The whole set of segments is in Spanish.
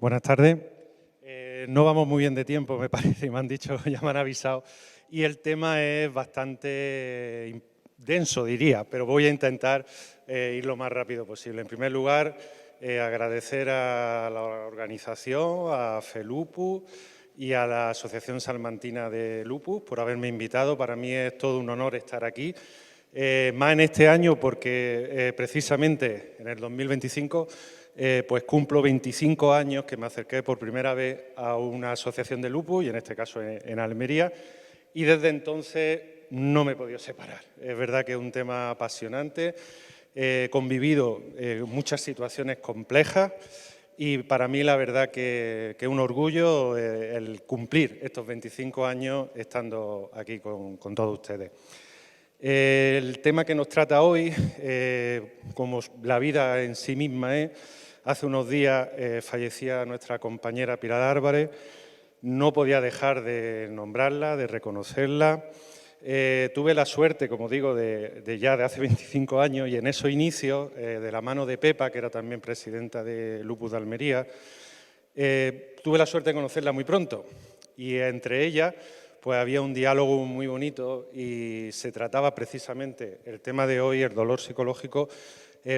Buenas tardes. No vamos muy bien de tiempo, me parece, me han dicho, ya me han avisado, y el tema es bastante denso, diría, pero voy a intentar ir lo más rápido posible. En primer lugar, agradecer a la organización, a FELUPUS y a la Asociación Salmantina de Lupus por haberme invitado. Para mí es todo un honor estar aquí, más en este año porque precisamente en el 2025 pues cumplo 25 años que me acerqué por primera vez a una asociación de lupus, y en este caso en Almería, y desde entonces no me he podido separar. Es verdad que es un tema apasionante, he convivido muchas situaciones complejas y para mí la verdad que es un orgullo el cumplir estos 25 años estando aquí con todos ustedes. El tema que nos trata hoy, como la vida en sí misma es, hace unos días fallecía nuestra compañera Pilar Álvarez, no podía dejar de nombrarla, de reconocerla. Tuve la suerte, como digo, de ya de hace 25 años y en esos inicios, de la mano de Pepa, que era también presidenta de Lupus de Almería, tuve la suerte de conocerla muy pronto y entre ellas pues había un diálogo muy bonito y se trataba precisamente el tema de hoy, el dolor psicológico,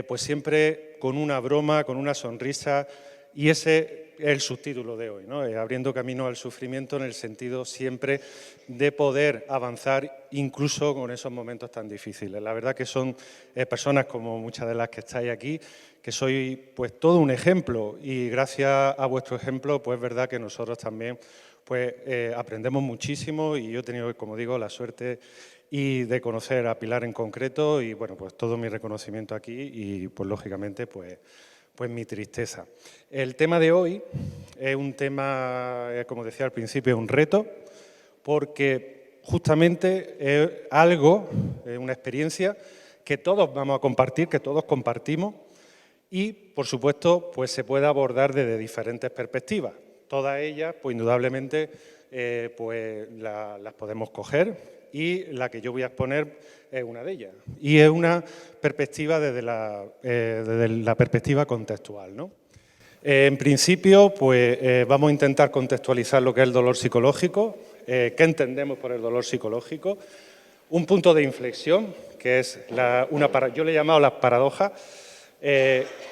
pues siempre con una broma, con una sonrisa, y ese es el subtítulo de hoy, ¿no? Abriendo camino al sufrimiento en el sentido siempre de poder avanzar incluso con esos momentos tan difíciles. La verdad que son personas como muchas de las que estáis aquí, que sois pues todo un ejemplo, y gracias a vuestro ejemplo pues es verdad que nosotros también pues aprendemos muchísimo, y yo he tenido, como digo, la suerte y de conocer a Pilar en concreto, y bueno, pues todo mi reconocimiento aquí y pues lógicamente pues mi tristeza. El tema de hoy es un tema, como decía al principio, un reto, porque justamente es algo, una experiencia que todos vamos a compartir, que todos compartimos, y, por supuesto, pues se puede abordar desde diferentes perspectivas. Todas ellas, pues indudablemente, pues las podemos coger, y la que yo voy a exponer es una de ellas. Y es una perspectiva desde la perspectiva contextual, ¿no? En principio, pues vamos a intentar contextualizar lo que es el dolor psicológico, qué entendemos por el dolor psicológico, un punto de inflexión, que es yo le he llamado las paradojas,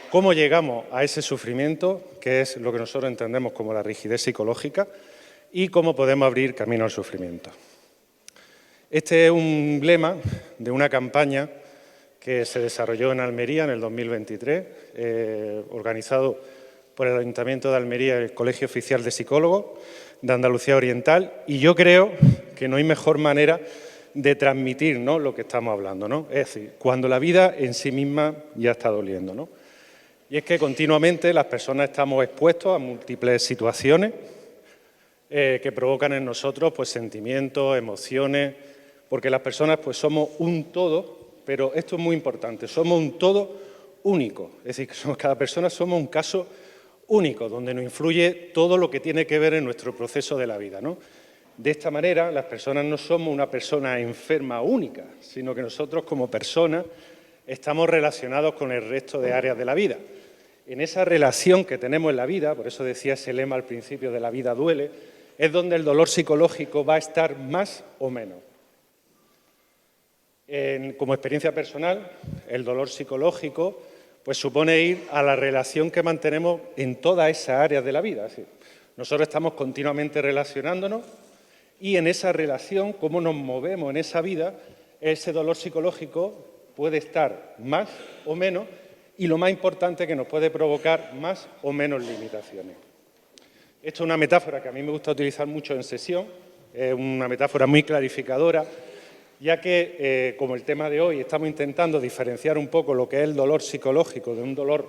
cómo llegamos a ese sufrimiento, que es lo que nosotros entendemos como la rigidez psicológica, y cómo podemos abrir camino al sufrimiento. Este es un lema de una campaña que se desarrolló en Almería en el 2023, organizado por el Ayuntamiento de Almería y el Colegio Oficial de Psicólogos de Andalucía Oriental, y yo creo que no hay mejor manera de transmitir, ¿no?, lo que estamos hablando, ¿no? Es decir, cuando la vida en sí misma ya está doliendo, ¿no? Y es que continuamente las personas estamos expuestos a múltiples situaciones que provocan en nosotros pues sentimientos, emociones, porque las personas pues somos un todo, pero esto es muy importante, somos un todo único, es decir, que cada persona somos un caso único, donde nos influye todo lo que tiene que ver en nuestro proceso de la vida, ¿no? De esta manera, las personas no somos una persona enferma única, sino que nosotros como personas estamos relacionados con el resto de áreas de la vida. En esa relación que tenemos en la vida, por eso decía ese lema al principio de la vida duele, es donde el dolor psicológico va a estar más o menos. Como experiencia personal, el dolor psicológico pues supone ir a la relación que mantenemos en todas esas áreas de la vida. Es decir, nosotros estamos continuamente relacionándonos, y en esa relación, cómo nos movemos en esa vida, ese dolor psicológico puede estar más o menos, y lo más importante, que nos puede provocar más o menos limitaciones. Esto es una metáfora que a mí me gusta utilizar mucho en sesión, es una metáfora muy clarificadora, ya que, como el tema de hoy, estamos intentando diferenciar un poco lo que es el dolor psicológico de un dolor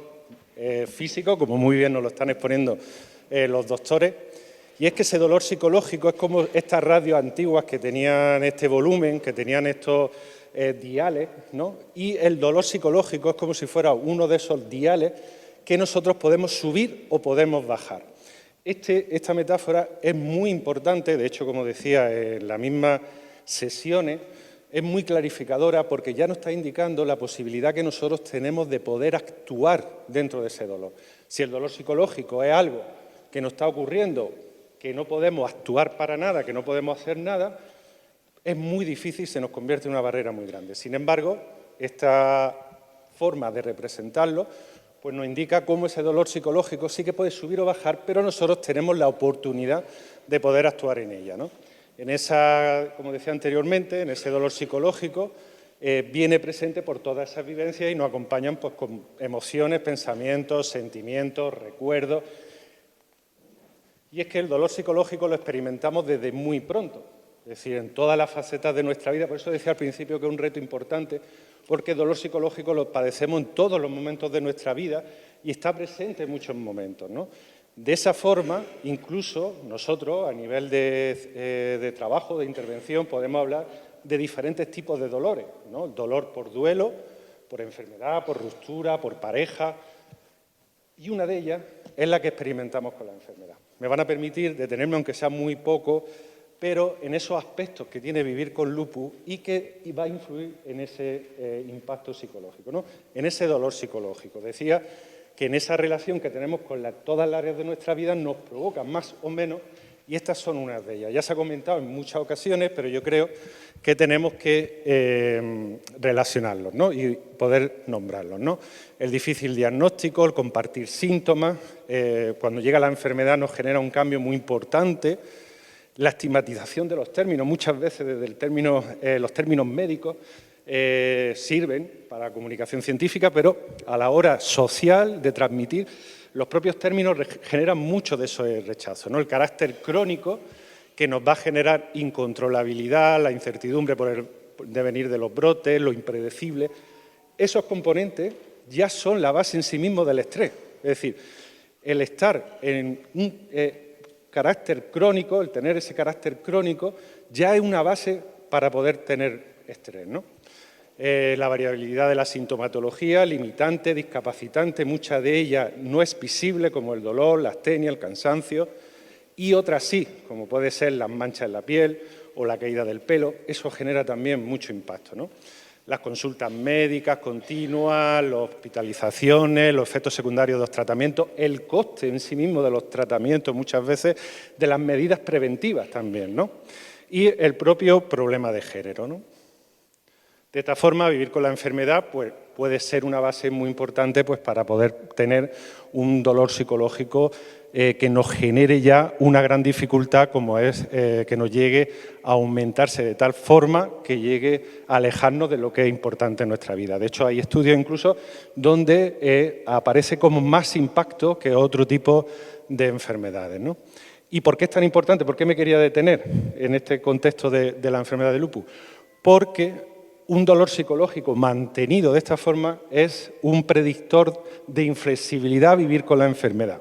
físico, como muy bien nos lo están exponiendo los doctores, y es que ese dolor psicológico es como estas radios antiguas que tenían este volumen, que tenían estos diales, ¿no? Y el dolor psicológico es como si fuera uno de esos diales que nosotros podemos subir o podemos bajar. Esta metáfora es muy importante, de hecho, como decía, en las mismas sesiones, es muy clarificadora, porque ya nos está indicando la posibilidad que nosotros tenemos de poder actuar dentro de ese dolor. Si el dolor psicológico es algo que nos está ocurriendo, que no podemos actuar para nada, que no podemos hacer nada, es muy difícil, se nos convierte en una barrera muy grande. Sin embargo, esta forma de representarlo pues nos indica cómo ese dolor psicológico sí que puede subir o bajar, pero nosotros tenemos la oportunidad de poder actuar en ella, ¿no? En esa, como decía anteriormente, en ese dolor psicológico viene presente por todas esas vivencias y nos acompañan pues, con emociones, pensamientos, sentimientos, recuerdos. Y es que el dolor psicológico lo experimentamos desde muy pronto, es decir, en todas las facetas de nuestra vida. Por eso decía al principio que es un reto importante, porque el dolor psicológico lo padecemos en todos los momentos de nuestra vida y está presente en muchos momentos, ¿no? De esa forma, incluso nosotros, a nivel de trabajo, de intervención, podemos hablar de diferentes tipos de dolores, ¿no? El dolor por duelo, por enfermedad, por ruptura, por pareja, y una de ellas es la que experimentamos con la enfermedad. Me van a permitir detenerme, aunque sea muy poco, pero en esos aspectos que tiene vivir con lupus y que va a influir en ese impacto psicológico, ¿no? En ese dolor psicológico. Decía que en esa relación que tenemos con todas las áreas de nuestra vida nos provoca más o menos, y estas son unas de ellas. Ya se ha comentado en muchas ocasiones, pero yo creo que tenemos que relacionarlos, ¿no? Y poder nombrarlos, ¿no? El difícil diagnóstico, el compartir síntomas, cuando llega la enfermedad nos genera un cambio muy importante. La estigmatización de los términos, muchas veces desde los términos médicos sirven para la comunicación científica, pero a la hora social de transmitir, los propios términos generan mucho de ese rechazo, ¿no? El carácter crónico que nos va a generar incontrolabilidad, la incertidumbre por el devenir de los brotes, lo impredecible. Esos componentes ya son la base en sí mismo del estrés. Es decir, el estar en un carácter crónico, el tener ese carácter crónico, ya es una base para poder tener estrés, ¿no? La variabilidad de la sintomatología, limitante, discapacitante, mucha de ella no es visible, como el dolor, la astenia, el cansancio, y otras sí, como puede ser las manchas en la piel o la caída del pelo. Eso genera también mucho impacto, ¿no? Las consultas médicas continuas, las hospitalizaciones, los efectos secundarios de los tratamientos, el coste en sí mismo de los tratamientos, muchas veces de las medidas preventivas también, ¿no? Y el propio problema de género, ¿no? De esta forma, vivir con la enfermedad pues, puede ser una base muy importante pues, para poder tener un dolor psicológico que nos genere ya una gran dificultad, como es que nos llegue a aumentarse de tal forma que llegue a alejarnos de lo que es importante en nuestra vida. De hecho, hay estudios incluso donde aparece como más impacto que otro tipo de enfermedades, ¿no? ¿Y por qué es tan importante? ¿Por qué me quería detener en este contexto de la enfermedad de lupus? Porque un dolor psicológico mantenido de esta forma es un predictor de inflexibilidad a vivir con la enfermedad.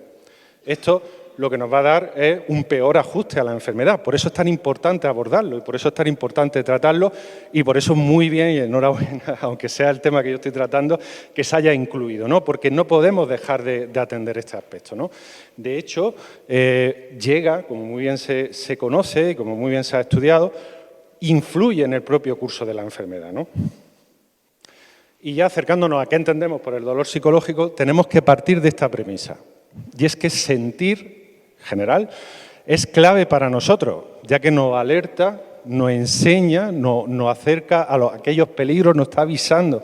Esto lo que nos va a dar es un peor ajuste a la enfermedad. Por eso es tan importante abordarlo y por eso es tan importante tratarlo y por eso muy bien y enhorabuena, aunque sea el tema que yo estoy tratando, que se haya incluido, ¿no? Porque no podemos dejar de atender este aspecto, ¿no? De hecho, llega, como muy bien se conoce y como muy bien se ha estudiado, influye en el propio curso de la enfermedad, ¿no? Y ya acercándonos a qué entendemos por el dolor psicológico, tenemos que partir de esta premisa. Y es que sentir, en general, es clave para nosotros, ya que nos alerta, nos enseña, nos acerca a aquellos peligros, nos está avisando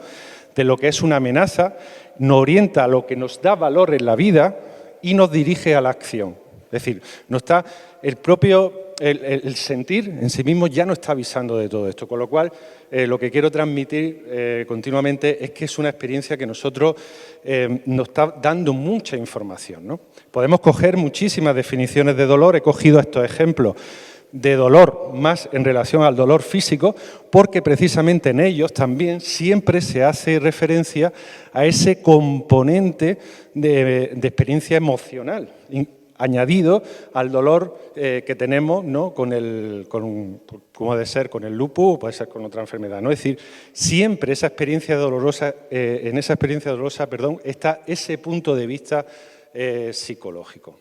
de lo que es una amenaza, nos orienta a lo que nos da valor en la vida y nos dirige a la acción. Es decir, nos está el sentir en sí mismo ya no está avisando de todo esto, con lo cual lo que quiero transmitir continuamente es que es una experiencia que nosotros nos está dando mucha información, ¿no? Podemos coger muchísimas definiciones de dolor, he cogido estos ejemplos de dolor más en relación al dolor físico, porque precisamente en ellos también siempre se hace referencia a ese componente de experiencia emocional, añadido al dolor que tenemos, ¿no? Como debe ser con el lupus o puede ser con otra enfermedad, ¿no? Es decir, siempre esa experiencia dolorosa, en esa experiencia dolorosa, está ese punto de vista psicológico.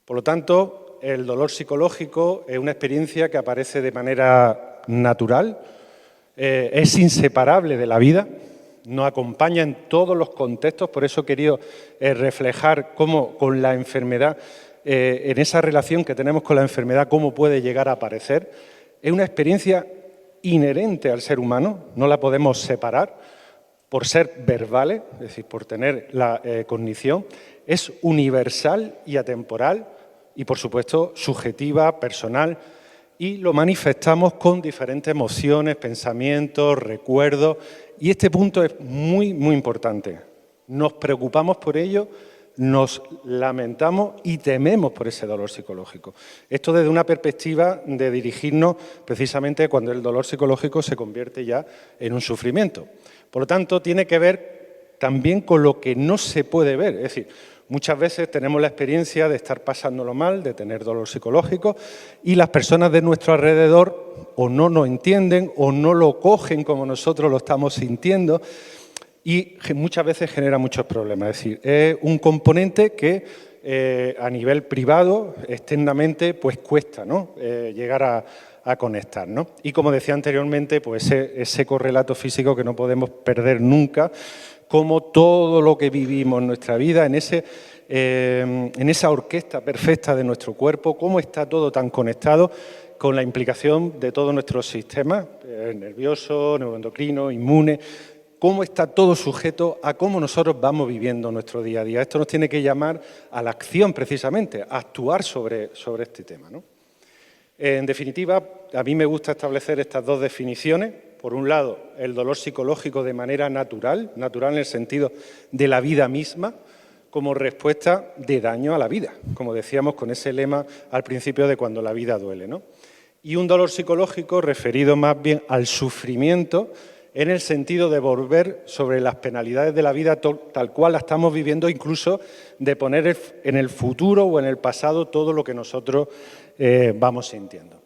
Por lo tanto, el dolor psicológico es una experiencia que aparece de manera natural, es inseparable de la vida. nos acompaña en todos los contextos, por eso he querido reflejar cómo con la enfermedad, en esa relación que tenemos con la enfermedad, cómo puede llegar a aparecer. Es una experiencia inherente al ser humano, no la podemos separar por ser verbales, es decir, por tener la cognición, es universal y atemporal y, por supuesto, subjetiva, personal, y lo manifestamos con diferentes emociones, pensamientos, recuerdos, y este punto es muy, muy importante. Nos preocupamos por ello, nos lamentamos y tememos por ese dolor psicológico. Esto desde una perspectiva de dirigirnos precisamente cuando el dolor psicológico se convierte ya en un sufrimiento. Por lo tanto, tiene que ver también con lo que no se puede ver. Es decir, muchas veces tenemos la experiencia de estar pasándolo mal, de tener dolor psicológico, y las personas de nuestro alrededor o no nos entienden o no lo cogen como nosotros lo estamos sintiendo, y muchas veces genera muchos problemas. Es decir, es un componente que a nivel privado, externamente, pues cuesta, ¿no? Llegar a conectar, ¿no? Y como decía anteriormente, pues ese correlato físico que no podemos perder nunca, como todo lo que vivimos en nuestra vida, en esa orquesta perfecta de nuestro cuerpo, cómo está todo tan conectado con la implicación de todos nuestros sistemas, nervioso, neuroendocrino, inmune, cómo está todo sujeto a cómo nosotros vamos viviendo nuestro día a día. Esto nos tiene que llamar a la acción, precisamente, a actuar sobre este tema, ¿no? En definitiva, a mí me gusta establecer estas dos definiciones. Por un lado, el dolor psicológico de manera natural en el sentido de la vida misma, como respuesta de daño a la vida, como decíamos con ese lema al principio de cuando la vida duele, ¿no? Y un dolor psicológico referido más bien al sufrimiento, en el sentido de volver sobre las penalidades de la vida tal cual la estamos viviendo, incluso de poner en el futuro o en el pasado todo lo que nosotros vamos sintiendo.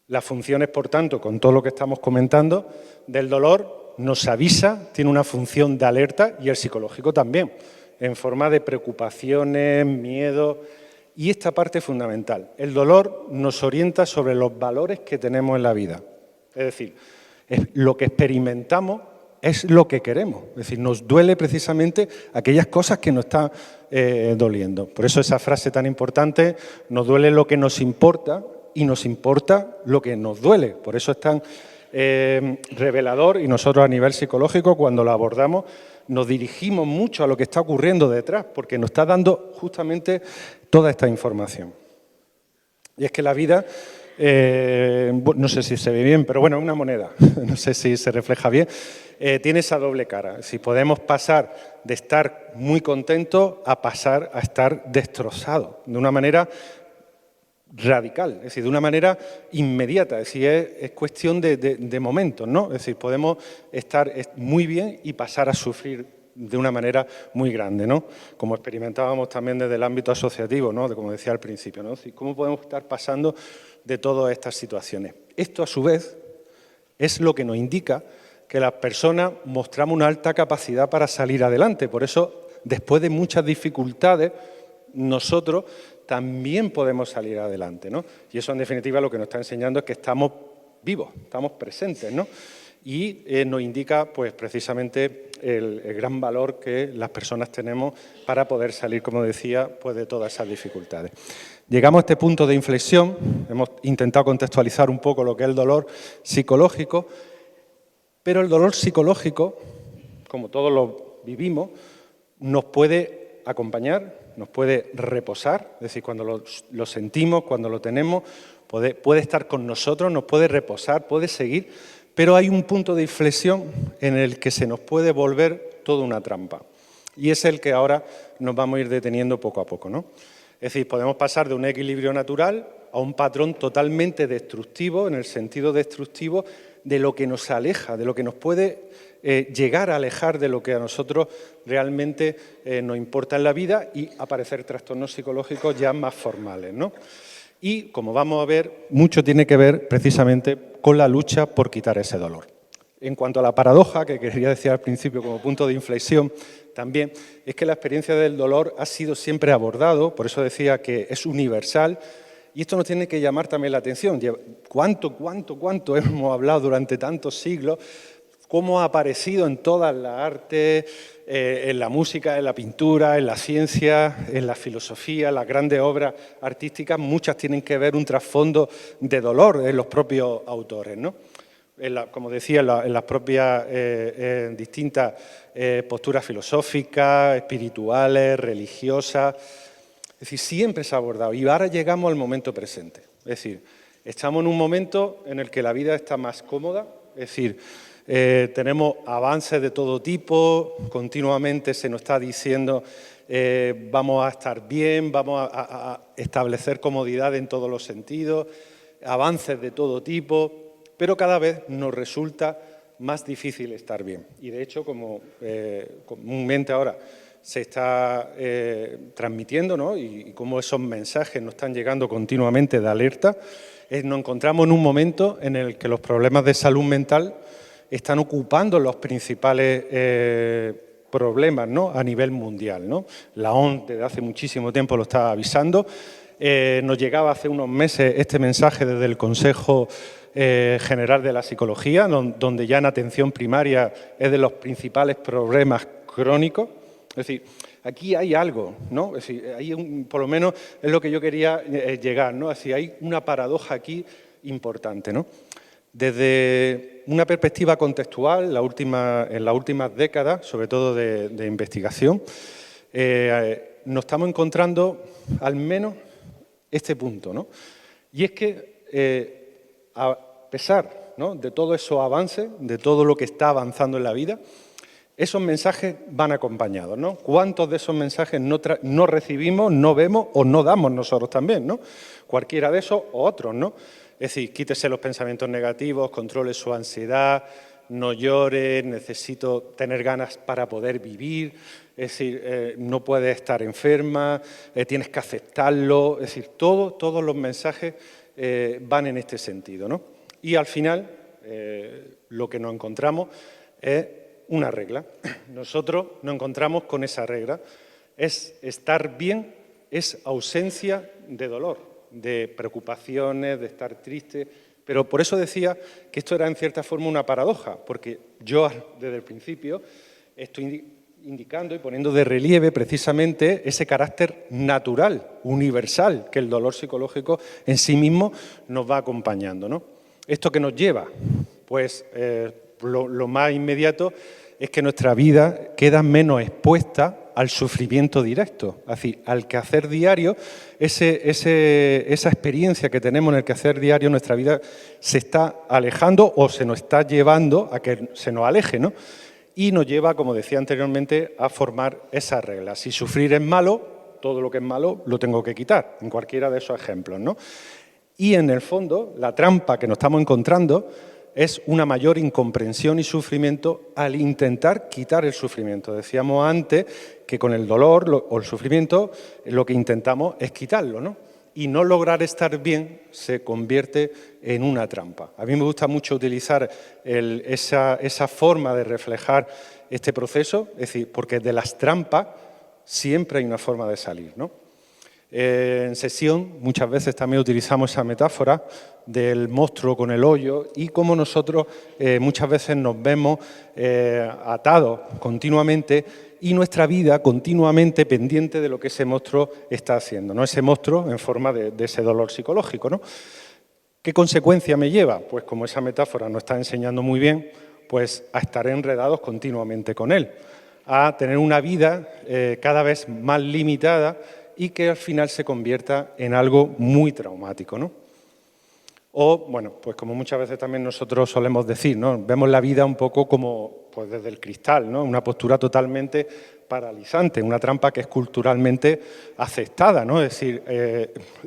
Las funciones, por tanto, con todo lo que estamos comentando, del dolor nos avisa, tiene una función de alerta, y el psicológico también, en forma de preocupaciones, miedo, y esta parte es fundamental. El dolor nos orienta sobre los valores que tenemos en la vida, es decir, lo que experimentamos es lo que queremos. Es decir, nos duele precisamente aquellas cosas que nos están doliendo. Por eso esa frase tan importante, nos duele lo que nos importa y nos importa lo que nos duele. Por eso es tan revelador, y nosotros a nivel psicológico, cuando lo abordamos, nos dirigimos mucho a lo que está ocurriendo detrás, porque nos está dando justamente toda esta información. Y es que la vida... no sé si se ve bien, pero bueno, es una moneda, no sé si se refleja bien, tiene esa doble cara. Si podemos pasar de estar muy contentos a pasar a estar destrozados, de una manera radical, es decir, de una manera inmediata, es decir, es cuestión de momentos, ¿no? Es decir, podemos estar muy bien y pasar a sufrir de una manera muy grande, ¿no? Como experimentábamos también desde el ámbito asociativo, ¿no? Como decía al principio, ¿no? Es decir, ¿cómo podemos estar pasando de todas estas situaciones? Esto, a su vez, es lo que nos indica que las personas mostramos una alta capacidad para salir adelante. Por eso, después de muchas dificultades, nosotros también podemos salir adelante, ¿no? Y eso, en definitiva, lo que nos está enseñando es que estamos vivos, estamos presentes, ¿no? Y nos indica, pues, precisamente el gran valor que las personas tenemos para poder salir, como decía, pues, de todas esas dificultades. Llegamos a este punto de inflexión, hemos intentado contextualizar un poco lo que es el dolor psicológico, pero el dolor psicológico, como todos lo vivimos, nos puede acompañar, nos puede reposar, es decir, cuando lo sentimos, cuando lo tenemos, puede estar con nosotros, nos puede reposar, puede seguir, pero hay un punto de inflexión en el que se nos puede volver toda una trampa. Y es el que ahora nos vamos a ir deteniendo poco a poco, ¿no? Es decir, podemos pasar de un equilibrio natural a un patrón totalmente destructivo, en el sentido destructivo de lo que nos aleja, de lo que nos puede llegar a alejar de lo que a nosotros realmente nos importa en la vida, y aparecer trastornos psicológicos ya más formales, ¿no? Y, como vamos a ver, mucho tiene que ver precisamente con la lucha por quitar ese dolor. En cuanto a la paradoja, que quería decir al principio como punto de inflexión, también es que la experiencia del dolor ha sido siempre abordado, por eso decía que es universal, y esto nos tiene que llamar también la atención. ¿Cuánto hemos hablado durante tantos siglos cómo ha aparecido en todas las artes, en la música, en la pintura, en la ciencia, en la filosofía, las grandes obras artísticas, muchas tienen que ver un trasfondo de dolor en los propios autores, ¿no? Como decía, en las propias distintas posturas filosóficas, espirituales, religiosas. Es decir, siempre se ha abordado. Y ahora llegamos al momento presente. Es decir, estamos en un momento en el que la vida está más cómoda. Es decir, tenemos avances de todo tipo, continuamente se nos está diciendo vamos a estar bien, vamos a establecer comodidad en todos los sentidos, avances de todo tipo, pero cada vez nos resulta más difícil estar bien. Y de hecho, como comúnmente ahora se está transmitiendo, ¿no? Y cómo esos mensajes nos están llegando continuamente de alerta, nos encontramos en un momento en el que los problemas de salud mental están ocupando los principales problemas, ¿no? A nivel mundial, ¿no? La OMS desde hace muchísimo tiempo lo está avisando. Nos llegaba hace unos meses este mensaje desde el Consejo General de la Psicología, donde ya en atención primaria es de los principales problemas crónicos. Es decir, aquí hay algo, ¿no? Es decir, por lo menos es lo que yo quería llegar, ¿no? Es decir, hay una paradoja aquí importante, ¿no? Desde una perspectiva contextual, en las últimas décadas, sobre todo de investigación, nos estamos encontrando al menos este punto, ¿no? Y es que a pesar, ¿no?, de todos esos avances, de todo lo que está avanzando en la vida, esos mensajes van acompañados, ¿no? ¿Cuántos de esos mensajes no recibimos, no vemos o no damos nosotros también, ¿no? Cualquiera de esos o otros, ¿no? Es decir, quítese los pensamientos negativos, controle su ansiedad, no llore, necesito tener ganas para poder vivir, es decir, no puedes estar enferma, tienes que aceptarlo, es decir, todos los mensajes van en este sentido, ¿no? Y al final lo que nos encontramos es una regla. Nosotros nos encontramos con esa regla. Es estar bien, es ausencia de dolor, de preocupaciones, de estar triste. Pero por eso decía que esto era en cierta forma una paradoja, porque yo desde el principio estoy indicando y poniendo de relieve precisamente ese carácter natural, universal, que el dolor psicológico en sí mismo nos va acompañando, ¿no? ¿Esto qué nos lleva? Pues lo más inmediato es que nuestra vida queda menos expuesta al sufrimiento directo, es decir, al quehacer diario, esa experiencia que tenemos en el quehacer diario, nuestra vida se está alejando o se nos está llevando a que se nos aleje, ¿no? Y nos lleva, como decía anteriormente, a formar esas reglas. Si sufrir es malo, todo lo que es malo lo tengo que quitar, en cualquiera de esos ejemplos, ¿no? Y en el fondo, la trampa que nos estamos encontrando es una mayor incomprensión y sufrimiento al intentar quitar el sufrimiento. Decíamos antes que con el dolor o el sufrimiento lo que intentamos es quitarlo, ¿no? Y no lograr estar bien se convierte en una trampa. A mí me gusta mucho utilizar esa forma de reflejar este proceso, es decir, porque de las trampas siempre hay una forma de salir, ¿no? En sesión muchas veces también utilizamos esa metáfora del monstruo con el hoyo y cómo nosotros muchas veces nos vemos atados continuamente y nuestra vida continuamente pendiente de lo que ese monstruo está haciendo, ¿no? Ese monstruo en forma de ese dolor psicológico, ¿no? ¿Qué consecuencia me lleva? Pues como esa metáfora nos está enseñando muy bien, pues a estar enredados continuamente con él, a tener una vida cada vez más limitada y que al final se convierta en algo muy traumático, ¿no? O, bueno, pues como muchas veces también nosotros solemos decir, ¿no? Vemos la vida un poco como pues desde el cristal, ¿no? Una postura totalmente paralizante, una trampa que es culturalmente aceptada, ¿no? Es decir,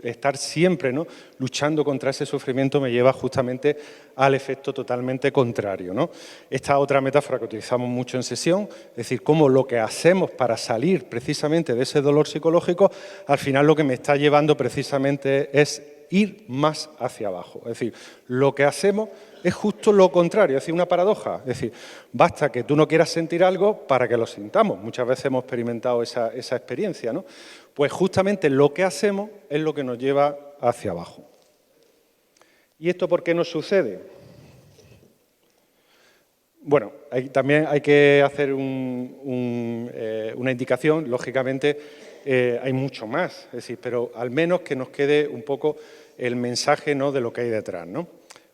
estar siempre, ¿no?, luchando contra ese sufrimiento me lleva justamente al efecto totalmente contrario, ¿no? Esta otra metáfora que utilizamos mucho en sesión, es decir, cómo lo que hacemos para salir precisamente de ese dolor psicológico, al final lo que me está llevando precisamente es ir más hacia abajo. Es decir, lo que hacemos es justo lo contrario, es decir, una paradoja. Es decir, basta que tú no quieras sentir algo para que lo sintamos. Muchas veces hemos experimentado esa experiencia, ¿no? Pues justamente lo que hacemos es lo que nos lleva hacia abajo. ¿Y esto por qué nos sucede? Bueno, también hay que hacer una indicación, lógicamente hay mucho más, es decir, pero al menos que nos quede un poco el mensaje, ¿no?, de lo que hay detrás, ¿no?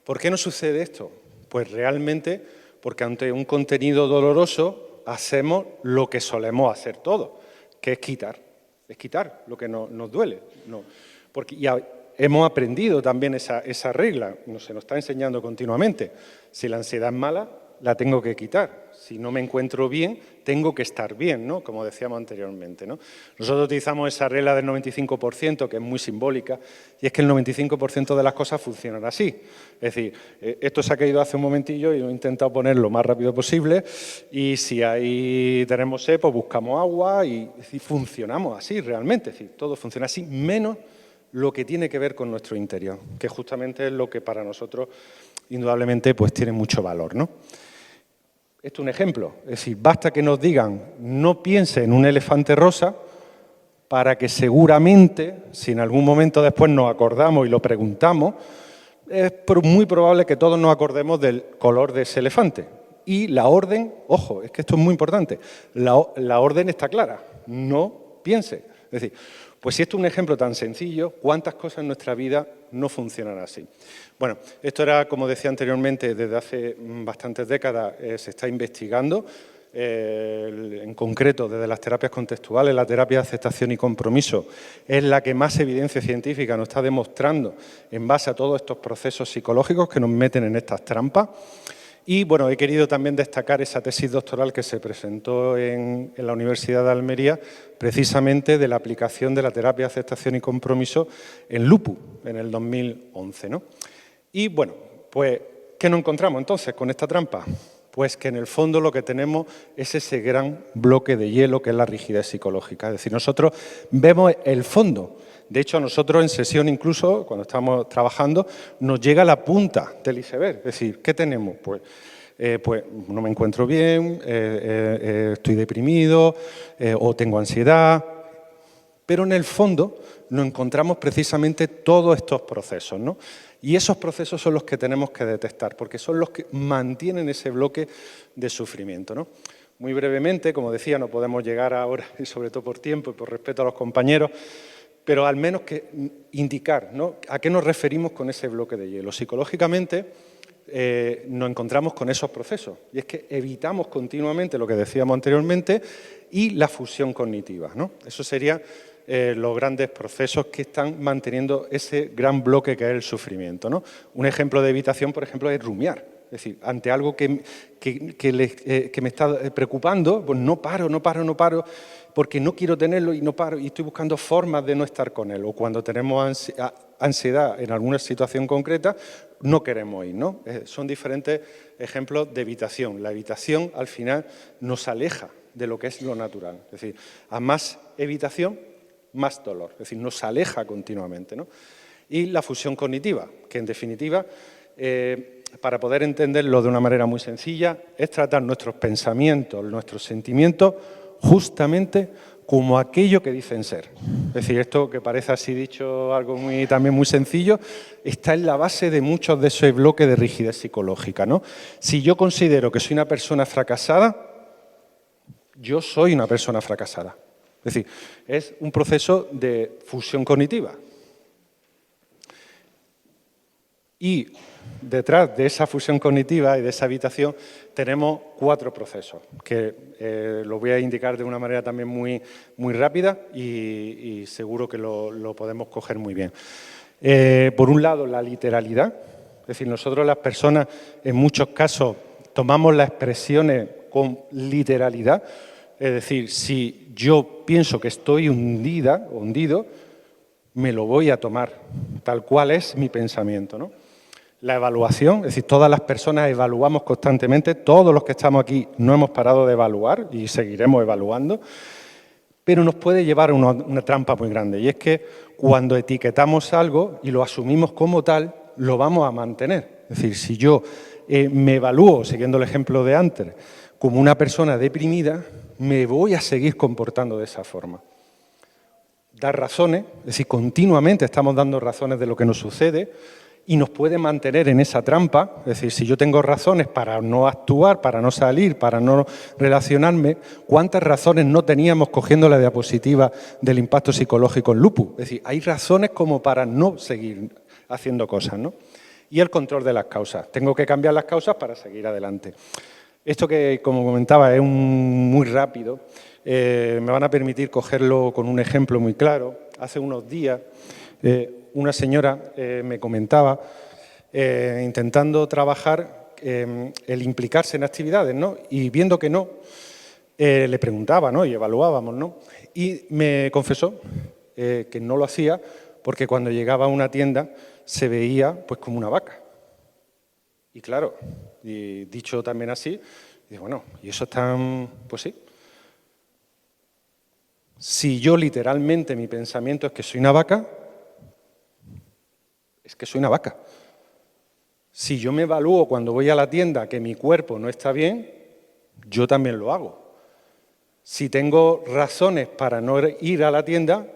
¿Por qué no sucede esto? Pues realmente porque ante un contenido doloroso hacemos lo que solemos hacer todos, que es quitar lo que nos duele. No, porque ya hemos aprendido también esa regla, se nos está enseñando continuamente. Si la ansiedad es mala, la tengo que quitar. Si no me encuentro bien, tengo que estar bien, ¿no?, como decíamos anteriormente, ¿no? Nosotros utilizamos esa regla del 95%, que es muy simbólica, y es que el 95% de las cosas funcionan así. Es decir, esto se ha caído hace un momentillo y lo he intentado poner lo más rápido posible, y si ahí tenemos sed, pues buscamos agua y funcionamos así realmente. Es decir, todo funciona así, menos lo que tiene que ver con nuestro interior, que justamente es lo que para nosotros, indudablemente, pues tiene mucho valor, ¿no? Esto es un ejemplo, es decir, basta que nos digan no piense en un elefante rosa para que seguramente, si en algún momento después nos acordamos y lo preguntamos, es muy probable que todos nos acordemos del color de ese elefante. Y la orden, ojo, es que esto es muy importante, la orden está clara, no piense. Es decir, pues si esto es un ejemplo tan sencillo, ¿cuántas cosas en nuestra vida no funcionan así? Bueno, esto era, como decía anteriormente, desde hace bastantes décadas se está investigando, en concreto desde las terapias contextuales, la terapia de aceptación y compromiso es la que más evidencia científica nos está demostrando en base a todos estos procesos psicológicos que nos meten en estas trampas. Y, bueno, he querido también destacar esa tesis doctoral que se presentó en la Universidad de Almería, precisamente de la aplicación de la terapia de aceptación y compromiso en lupus, en el 2011, ¿no? Y, bueno, pues, ¿qué nos encontramos entonces con esta trampa? Pues que en el fondo lo que tenemos es ese gran bloque de hielo que es la rigidez psicológica. Es decir, nosotros vemos el fondo. De hecho, a nosotros en sesión incluso, cuando estamos trabajando, nos llega la punta del iceberg. Es decir, ¿qué tenemos? Pues no me encuentro bien, estoy deprimido o tengo ansiedad. Pero en el fondo nos encontramos precisamente todos estos procesos, ¿no? Y esos procesos son los que tenemos que detectar, porque son los que mantienen ese bloque de sufrimiento, ¿no? Muy brevemente, como decía, no podemos llegar ahora, y sobre todo por tiempo y por respeto a los compañeros, pero al menos que indicar, ¿no?, a qué nos referimos con ese bloque de hielo. Psicológicamente nos encontramos con esos procesos, y es que evitamos continuamente lo que decíamos anteriormente y la fusión cognitiva, ¿no? Eso sería los grandes procesos que están manteniendo ese gran bloque que es el sufrimiento, ¿no? Un ejemplo de evitación, por ejemplo, es rumiar. Es decir, ante algo que me está preocupando, pues no paro, porque no quiero tenerlo y no paro y estoy buscando formas de no estar con él. O cuando tenemos ansiedad en alguna situación concreta, no queremos ir, ¿no? Son diferentes ejemplos de evitación. La evitación, al final, nos aleja de lo que es lo natural. Es decir, a más evitación, más dolor. Es decir, nos aleja continuamente, ¿no? Y la fusión cognitiva, que en definitiva, para poder entenderlo de una manera muy sencilla, es tratar nuestros pensamientos, nuestros sentimientos, justamente como aquello que dicen ser. Es decir, esto que parece así dicho algo también muy sencillo, está en la base de muchos de esos bloques de rigidez psicológica, ¿no? Si yo considero que soy una persona fracasada, yo soy una persona fracasada. Es decir, es un proceso de fusión cognitiva. Y detrás de esa fusión cognitiva y de esa evitación tenemos 4 procesos, que los voy a indicar de una manera también muy rápida y seguro que lo podemos coger muy bien. Por un lado, la literalidad, es decir, nosotros las personas en muchos casos tomamos las expresiones con literalidad, es decir, si yo pienso que estoy hundida o hundido, me lo voy a tomar, tal cual es mi pensamiento, ¿no? La evaluación, es decir, todas las personas evaluamos constantemente, todos los que estamos aquí no hemos parado de evaluar y seguiremos evaluando, pero nos puede llevar a una trampa muy grande, y es que cuando etiquetamos algo y lo asumimos como tal, lo vamos a mantener. Es decir, si yo me evalúo, siguiendo el ejemplo de antes, como una persona deprimida, me voy a seguir comportando de esa forma. Dar razones, es decir, continuamente estamos dando razones de lo que nos sucede, y nos puede mantener en esa trampa. Es decir, si yo tengo razones para no actuar, para no salir, para no relacionarme, ¿cuántas razones no teníamos cogiendo la diapositiva del impacto psicológico en lupus? Es decir, hay razones como para no seguir haciendo cosas, ¿no? Y el control de las causas. Tengo que cambiar las causas para seguir adelante. Esto que, como comentaba, es muy rápido. Me van a permitir cogerlo con un ejemplo muy claro. Hace unos días una señora me comentaba, intentando trabajar, el implicarse en actividades, ¿no? Y viendo que no, le preguntaba, ¿no? Y evaluábamos, ¿no? Y me confesó que no lo hacía porque cuando llegaba a una tienda se veía pues como una vaca. Y claro, y dicho también así, digo, bueno, ¿y eso es tan...? Pues sí. Si yo literalmente mi pensamiento es que soy una vaca, es que soy una vaca. Si yo me evalúo cuando voy a la tienda que mi cuerpo no está bien, yo también lo hago. Si tengo razones para no ir a la tienda,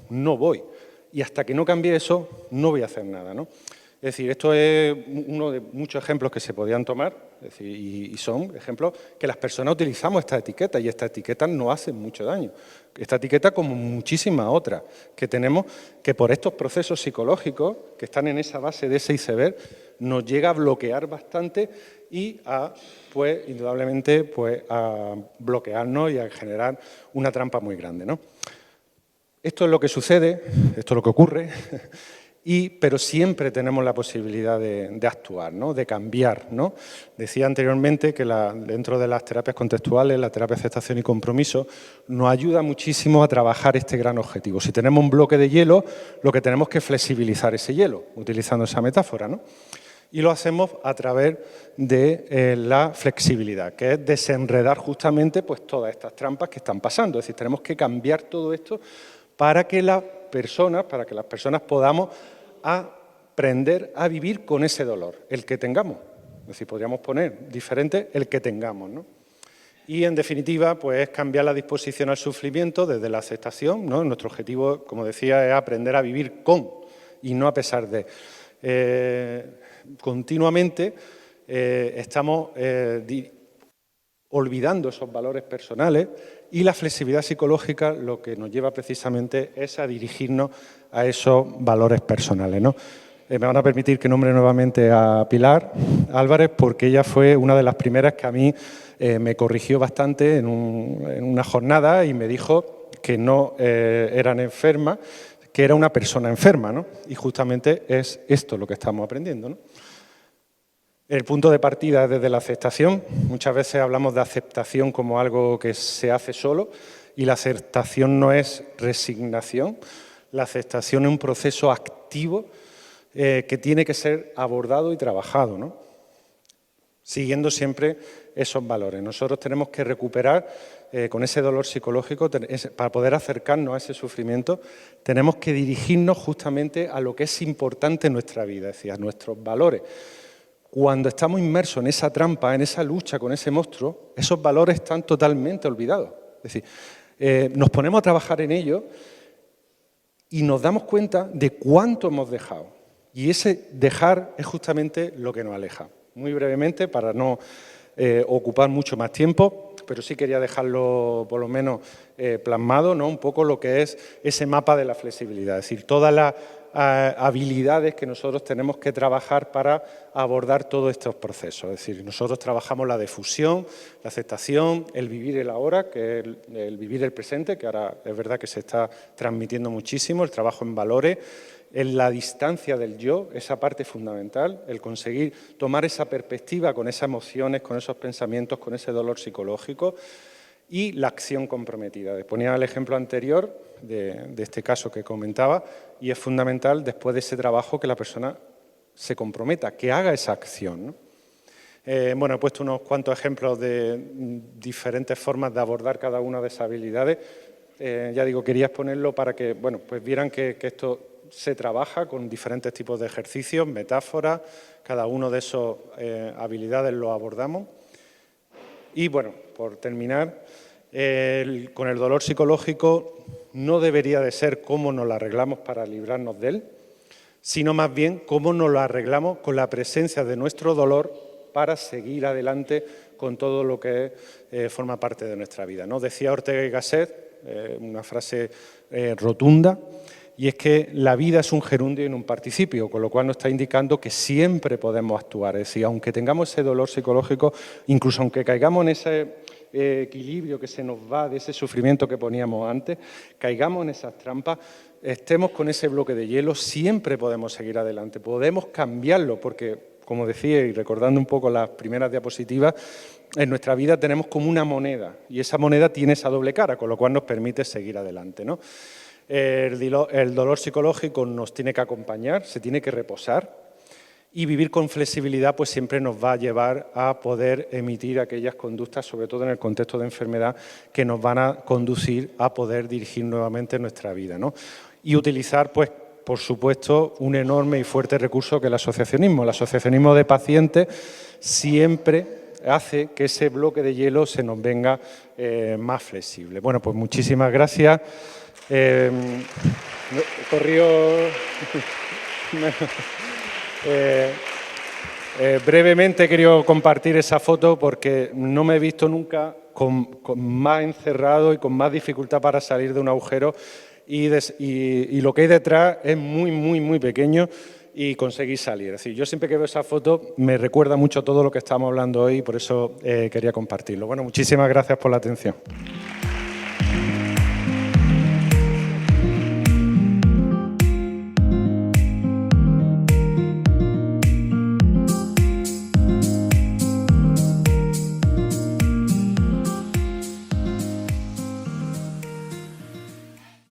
no voy. Y hasta que no cambie eso, no voy a hacer nada, ¿no? Es decir, esto es uno de muchos ejemplos que se podían tomar, es decir, y son ejemplos que las personas utilizamos estas etiquetas, y estas etiquetas no hacen mucho daño. Esta etiqueta, como muchísimas otras que tenemos, que por estos procesos psicológicos que están en esa base de ese iceberg, nos llega a bloquear bastante y a, pues, indudablemente, pues, a bloquearnos y a generar una trampa muy grande, ¿no? Esto es lo que sucede, esto es lo que ocurre, pero siempre tenemos la posibilidad de actuar, ¿no? De cambiar, ¿no? Decía anteriormente que dentro de las terapias contextuales, la terapia de aceptación y compromiso, nos ayuda muchísimo a trabajar este gran objetivo. Si tenemos un bloque de hielo, lo que tenemos que es flexibilizar ese hielo, utilizando esa metáfora, ¿no? Y lo hacemos a través de la flexibilidad, que es desenredar justamente pues, todas estas trampas que están pasando. Es decir, tenemos que cambiar todo esto para que las personas podamos aprender a vivir con ese dolor, el que tengamos. Es decir, podríamos poner diferente el que tengamos, ¿no? Y, en definitiva, pues es cambiar la disposición al sufrimiento desde la aceptación, ¿no? Nuestro objetivo, como decía, es aprender a vivir con y no a pesar de. Continuamente estamos olvidando esos valores personales y la flexibilidad psicológica lo que nos lleva precisamente es a dirigirnos a esos valores personales, ¿no? Me van a permitir que nombre nuevamente a Pilar Álvarez porque ella fue una de las primeras que a mí me corrigió bastante en una jornada y me dijo que no eran enfermas, que era una persona enferma, ¿no? Y justamente es esto lo que estamos aprendiendo, ¿no? El punto de partida es desde la aceptación. Muchas veces hablamos de aceptación como algo que se hace solo y la aceptación no es resignación. La aceptación es un proceso activo que tiene que ser abordado y trabajado, ¿no? Siguiendo siempre esos valores. Nosotros tenemos que recuperar con ese dolor psicológico, para poder acercarnos a ese sufrimiento, tenemos que dirigirnos justamente a lo que es importante en nuestra vida, es decir, a nuestros valores. Cuando estamos inmersos en esa trampa, en esa lucha con ese monstruo, esos valores están totalmente olvidados. Es decir, nos ponemos a trabajar en ello y nos damos cuenta de cuánto hemos dejado. Y ese dejar es justamente lo que nos aleja. Muy brevemente, para no ocupar mucho más tiempo, pero sí quería dejarlo por lo menos plasmado, ¿no? Un poco lo que es ese mapa de la flexibilidad. Es decir, todas las habilidades que nosotros tenemos que trabajar para abordar todos estos procesos. Es decir, nosotros trabajamos la difusión, la aceptación, el vivir el ahora, que es el vivir el presente, que ahora es verdad que se está transmitiendo muchísimo, el trabajo en valores, en la distancia del yo, esa parte fundamental, el conseguir tomar esa perspectiva con esas emociones, con esos pensamientos, con ese dolor psicológico y la acción comprometida. Ponía el ejemplo anterior de este caso que comentaba y es fundamental después de ese trabajo que la persona se comprometa, que haga esa acción, ¿no? Bueno, he puesto unos cuantos ejemplos de diferentes formas de abordar cada una de esas habilidades. Ya digo, quería exponerlo para que bueno, pues vieran que esto se trabaja con diferentes tipos de ejercicios, metáforas, cada uno de esas habilidades lo abordamos. Y bueno, por terminar, con el dolor psicológico no debería de ser cómo nos lo arreglamos para librarnos de él, sino más bien cómo nos lo arreglamos con la presencia de nuestro dolor para seguir adelante con todo lo que forma parte de nuestra vida, ¿no? Decía Ortega y Gasset, una frase rotunda, y es que la vida es un gerundio en un participio, con lo cual nos está indicando que siempre podemos actuar. Es decir, aunque tengamos ese dolor psicológico, incluso aunque caigamos en ese equilibrio que se nos va de ese sufrimiento que poníamos antes, caigamos en esas trampas, estemos con ese bloque de hielo, siempre podemos seguir adelante, podemos cambiarlo, porque, como decía, y recordando un poco las primeras diapositivas, en nuestra vida tenemos como una moneda, y esa moneda tiene esa doble cara, con lo cual nos permite seguir adelante, ¿no? El dolor psicológico nos tiene que acompañar, se tiene que reposar, y vivir con flexibilidad pues siempre nos va a llevar a poder emitir aquellas conductas, sobre todo en el contexto de enfermedad, que nos van a conducir a poder dirigir nuevamente nuestra vida, ¿no? Y utilizar, pues, por supuesto, un enorme y fuerte recurso que es el asociacionismo. El asociacionismo de pacientes siempre hace que ese bloque de hielo se nos venga más flexible. Bueno, pues muchísimas gracias. Brevemente he querido compartir esa foto porque no me he visto nunca con más encerrado y con más dificultad para salir de un agujero y lo que hay detrás es muy, muy, muy pequeño y conseguí salir. Es decir, yo siempre que veo esa foto me recuerda mucho todo lo que estamos hablando hoy y por eso quería compartirlo. Bueno, muchísimas gracias por la atención.